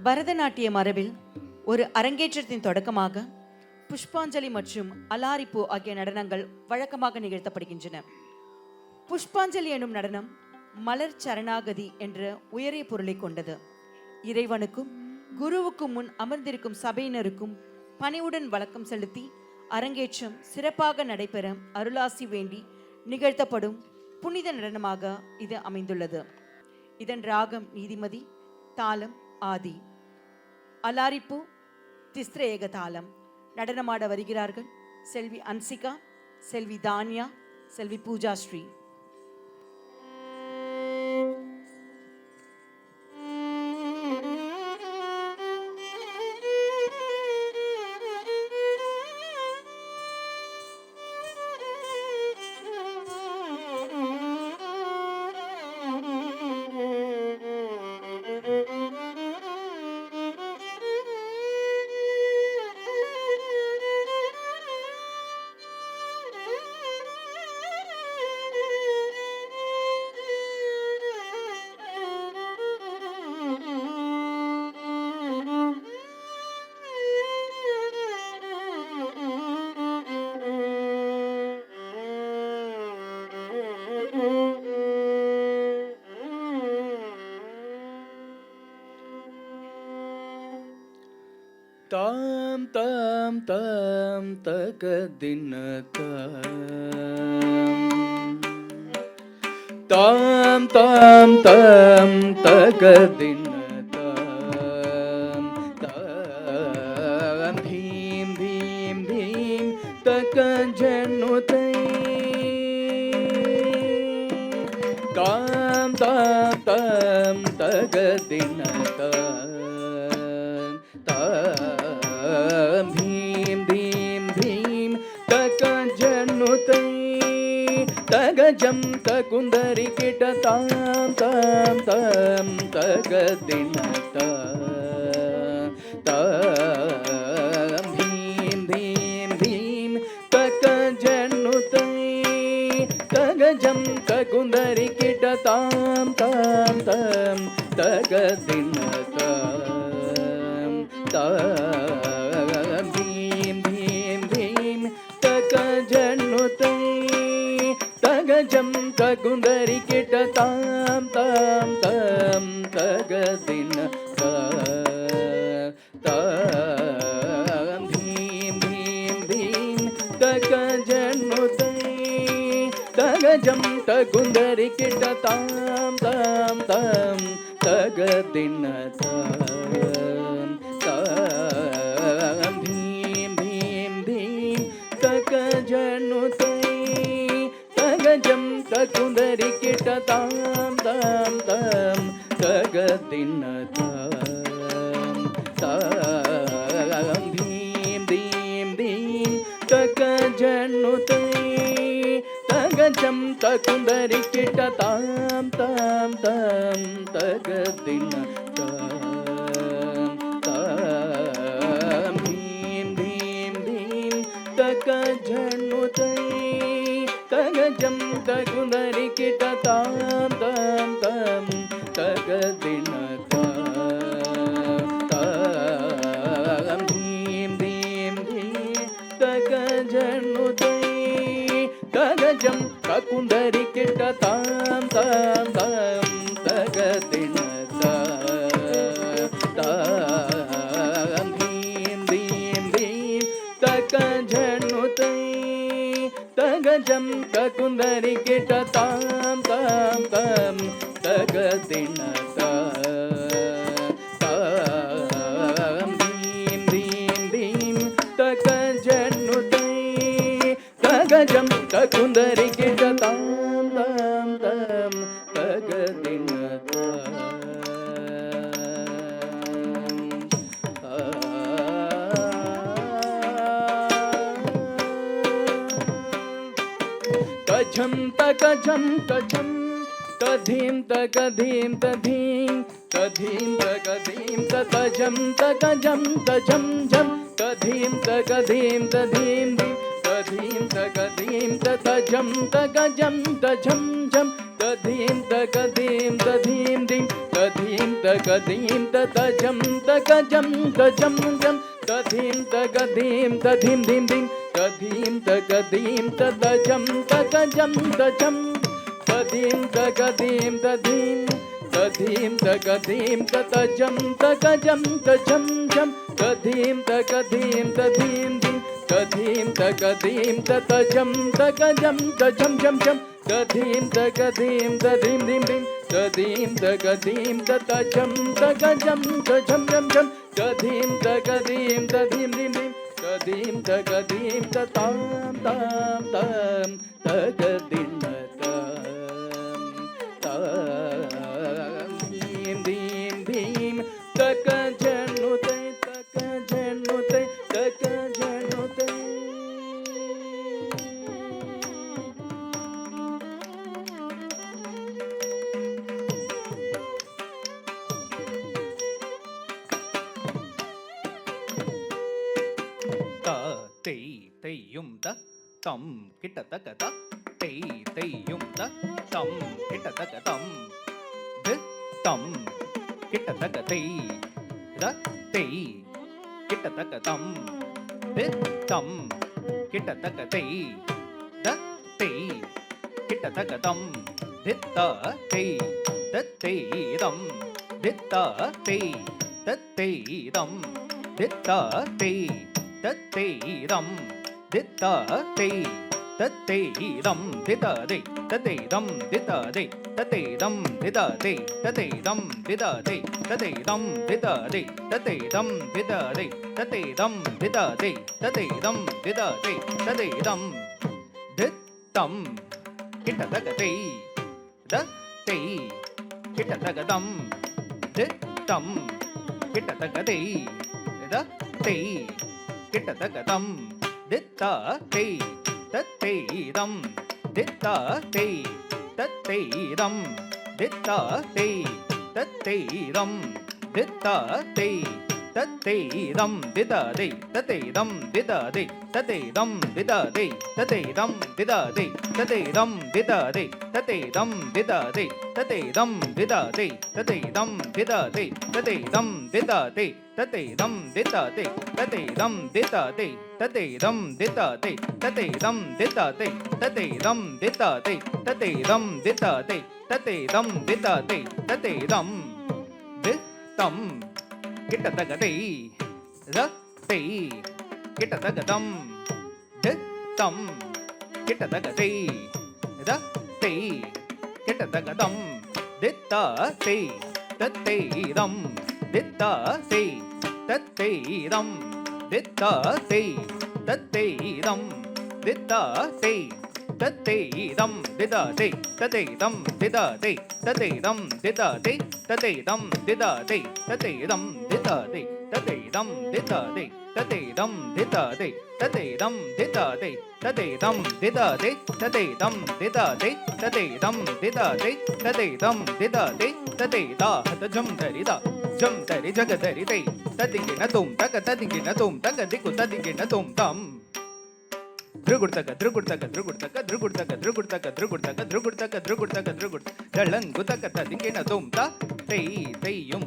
பரதநாட்டிய மரபில் ஒரு அரங்கேற்றத்தின் தொடக்கமாக புஷ்பாஞ்சலி மற்றும் அலாரிப்பூ ஆகிய நடனங்கள் வழக்கமாக நிகழ்த்தப்படுகின்றன. புஷ்பாஞ்சலி எனும் நடனம் மலர் சரணாகதி என்ற உயரிய பொருளை கொண்டது. இறைவனுக்கும் குருவுக்கும் முன் அமர்ந்திருக்கும் சபையினருக்கும் பணிவுடன் வழக்கம் செலுத்தி அரங்கேற்றம் சிறப்பாக நடைபெற அருளாசி வேண்டி நிகழ்த்தப்படும் புனித நடனமாக இது அமைந்துள்ளது. இதன் ராகம் நீதிமதி, தாளம் ஆதி. அலாரிப்பூ திஸ்ர ஏக தாளம். நடனமாட வருகிறார்கள் செல்வி அன்சிகா, செல்வி தானியா, செல்வி பூஜா ஸ்ரீ. தாம் தாம் தாம் தகதின தாம் தாம் தாம் தகதின தாம் தாம் தீம் தீம் தீம் தகஜனுதை தாம் தாம் தாம் தகதின भीम भीम भीम तकजनुतै तगजम तकुंदरी किट ताम ताम ताम तगदिन ताम भीम भीम भीम तकजनुतै तगजम तकुंदरी किट ताम ताम ताम तगदिन ताम भीम भीम भीम तकजनुतै तगजम तकुंदरी किट ताम ताम ताम तगदिन ताम भीम भीम भीम तकजनुतै तगजम तकुंदरी किट ताम ताम ताम तगदिन ताम भीम भीम भीम तकजनुतै तगजम तकुंदरी किट ताम ताम ताम तगदिन ताम भीम भीम भीम तकजनुतै तगजम तकुंदरी किट ताम ताम ताम तगदिन तकजनुतै तगजम तकुंदरी किट ताम ताम ताम तगदिन ताम भीम भीम भीम तकजनुतै तगजम तकुंदरी किट ताम ताम ताम तगदिन ताम भीम भीम भीम तकजनुतै तगजम तकुंदरी किट ताम ताम ताम तगदिन ताम भीम भीम भीम तकजनुतै तगजम तकुंदरी किट ताम ताम ताम तगदिन तजम तकजम तजम तधीम तकधीम तधीम तधीम तकधीम तजम तकजम तजम जम तधीम तकधीम तधीम तधीम तकधीम तजम तकजम तजम जम तधीम तधीं तकधीं तधीं धिं तधीं तकधीं ततजं तकजं तजं जं तधीं तकधीं तधीं धिं धिं तधीं तकधीं ततजं तकजं तजं तधीं तकधीं तधीं तधीं तकधीं ततजं तकजं तजं जं तधीं तकधीं तधीं धिं तधीं तकधीं ततजं तकजं तजं जं जं तधीं तकधीं तधीं धिं धिं तधीं तकधीं ततजं तकजं तजं जं जं तधीं तकधीं तधीं धिं धिं तधीं तकधीं ततां तां तां तकधिं धीं धीं धीं तकजनुते तकजनुते तकजनुते तेय्युं तं किटतकत तेय्युं तं किटतकतं तं किटतकते तेय् किटतकतं तं किटतकते तेय् किटतकतं तेय् तत्तेयं तेय् तत्तेयं तेय् तत्तेयं दित्तते तत्तेयं दितते ततेदं दितते ततेदं दितते ततेदं दितते ततेदं दितते ततेदं दितते ततेदं दितते ततेदं दितते ततेदं दित्तं किटतकते दत्ते किटतकतं दित्तं किटतकते दत्ते किटतकतं दित्तते तत्तेदं दित्तते तत्तेदं दित्तते तत्तेदं दित्तते तत्तेदं दितते ततेदं दितते ततेदं दितते ततेदं दितते ततेदं दितते ततेदं दितते ततेदं दितते ततेदं दितते ततेदं दितते ततेदं दितते ततेदं दितते ततेदं दितते ततेदं दितते ततेदं दितते ततेदं दितते ततेदं दितते ततेदं दित्तं किटतकते रते किटतकतं दित्तं किटतकते रते किटतकतं दित्तते तत्तेदं दित्तते तत्तेदं दित्तते तत्तेदं दित्तते तत्तेदं दितते ततेदं दितते ततेदं दितते ततेदं दितते ततेदं दितते ततेदं दितते ततेदं दितते ततेदं दितते ततेदं दितते ततेदं दितते ततेदं दितते ततेदं दितते ततेदा हतजं धरिदा जं धरि जगधरिते तदिगिन तुं तक तदिगिन तुं तक दिकु तदिगिन तुं तं ध्रुगुड्तक ध्रुगुड्तक ध्रुगुड्तक ध्रुगुड्तक ध्रुगुड्तक ध्रुगुड्तक ध्रुगुड्तक ध्रुगुड्तक ध्रुगुड् दळङ्गुतक तदिगिन तुं त तेय्युं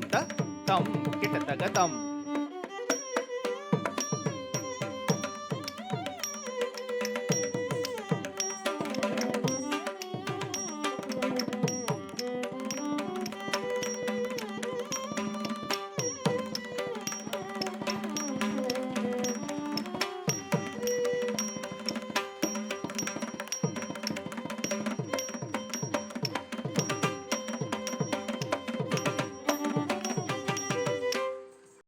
तं किटतकतं